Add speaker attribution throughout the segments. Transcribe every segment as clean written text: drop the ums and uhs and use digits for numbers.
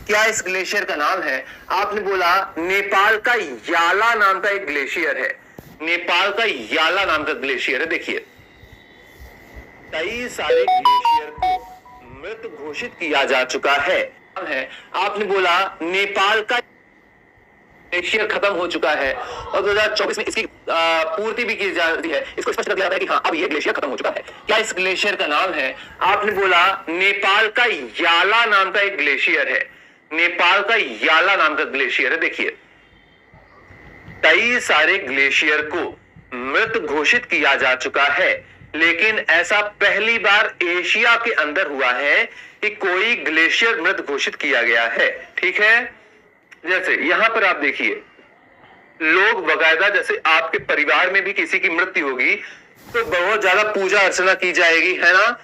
Speaker 1: क्या इस ग्लेशियर का नाम है? आपने बोला नेपाल का याला नाम का एक ग्लेशियर है। नेपाल का याला नाम का ग्लेशियर है। देखिए, कई सारे ग्लेशियर को मृत घोषित किया जा चुका है। आपने बोला नेपाल का ग्लेशियर खत्म हो चुका है और 2024 में इसकी पूर्ति भी की जा रही है। इसको स्पष्ट कर दिया है कि हाँ, अब ये ग्लेशियर खत्म हो चुका है। क्या इस ग्लेशियर का नाम है? आपने बोला नेपाल का याला नाम का एक ग्लेशियर है। नेपाल का याला नाम का ग्लेशियर है। देखिए, कई सारे ग्लेशियर को मृत घोषित किया जा चुका है, लेकिन ऐसा पहली बार एशिया के अंदर हुआ है कि कोई ग्लेशियर मृत घोषित किया गया है। ठीक है, जैसे यहां पर आप देखिए, लोग बकायदा, जैसे आपके परिवार में भी किसी की मृत्यु होगी तो बहुत ज्यादा पूजा अर्चना की जाएगी, है ना।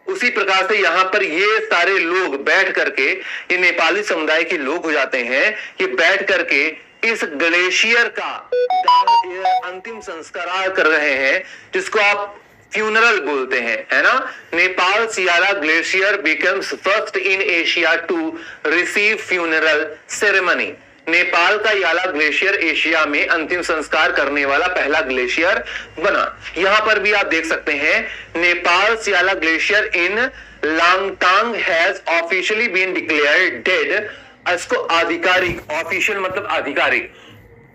Speaker 1: उसी प्रकार से यहाँ पर ये सारे लोग बैठ करके, ये नेपाली समुदाय के लोग हो जाते हैं, ये बैठ करके इस ग्लेशियर का अंतिम संस्कार कर रहे हैं, जिसको आप फ्यूनरल बोलते हैं, है ना। नेपाल याला glacier becomes first in Asia to receive funeral ceremony. Nepal का याला ग्लेशियर एशिया में अंतिम संस्कार करने वाला पहला ग्लेशियर बना। यहां पर भी आप देख सकते हैं, नेपाल याला glacier in Langtang has officially been declared dead. इसको आधिकारिक, ऑफिशियल मतलब आधिकारिक,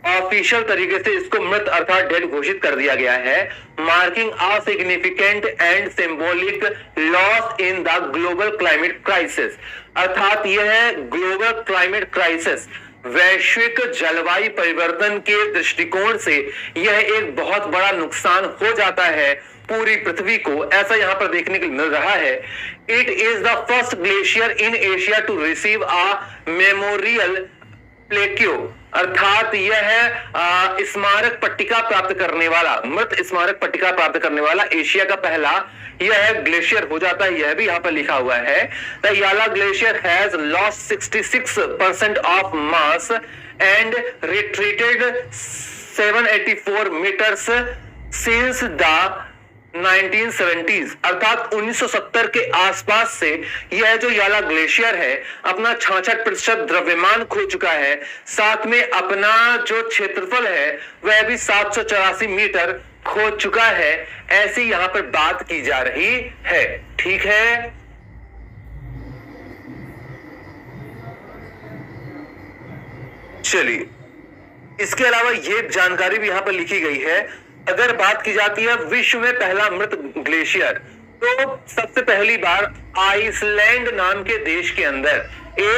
Speaker 1: ऑफिशियल तरीके से इसको मृत अर्थात डेड घोषित कर दिया गया है, marking a significant and symbolic loss in the global climate crisis. अर्थात यह है ग्लोबल क्लाइमेट क्राइसिस, वैश्विक जलवायु परिवर्तन के दृष्टिकोण से यह एक बहुत बड़ा नुकसान हो जाता है पूरी पृथ्वी को, ऐसा यहां पर देखने को मिल रहा है। It is the first glacier in Asia to receive a memorial plaque, अर्थात यह है स्मारक पट्टिका प्राप्त करने वाला, मृत स्मारक पट्टिका प्राप्त करने वाला एशिया का पहला यह ग्लेशियर हो जाता है। यह भी यहां पर लिखा हुआ है, the Yala glacier has lost 66% of mass and retreated 784 metres since the 1970s, अर्थात 1970 के आसपास से यह जो याला ग्लेशियर है अपना 66% द्रव्यमान खो चुका है, साथ में अपना जो क्षेत्रफल है वह भी 784 मीटर खो चुका है, ऐसी यहां पर बात की जा रही है। ठीक है, चलिए, इसके अलावा यह जानकारी भी यहां पर लिखी गई है। अगर बात की जाती है विश्व में पहला मृत ग्लेशियर, तो सबसे पहली बार आइसलैंड नाम के देश के अंदर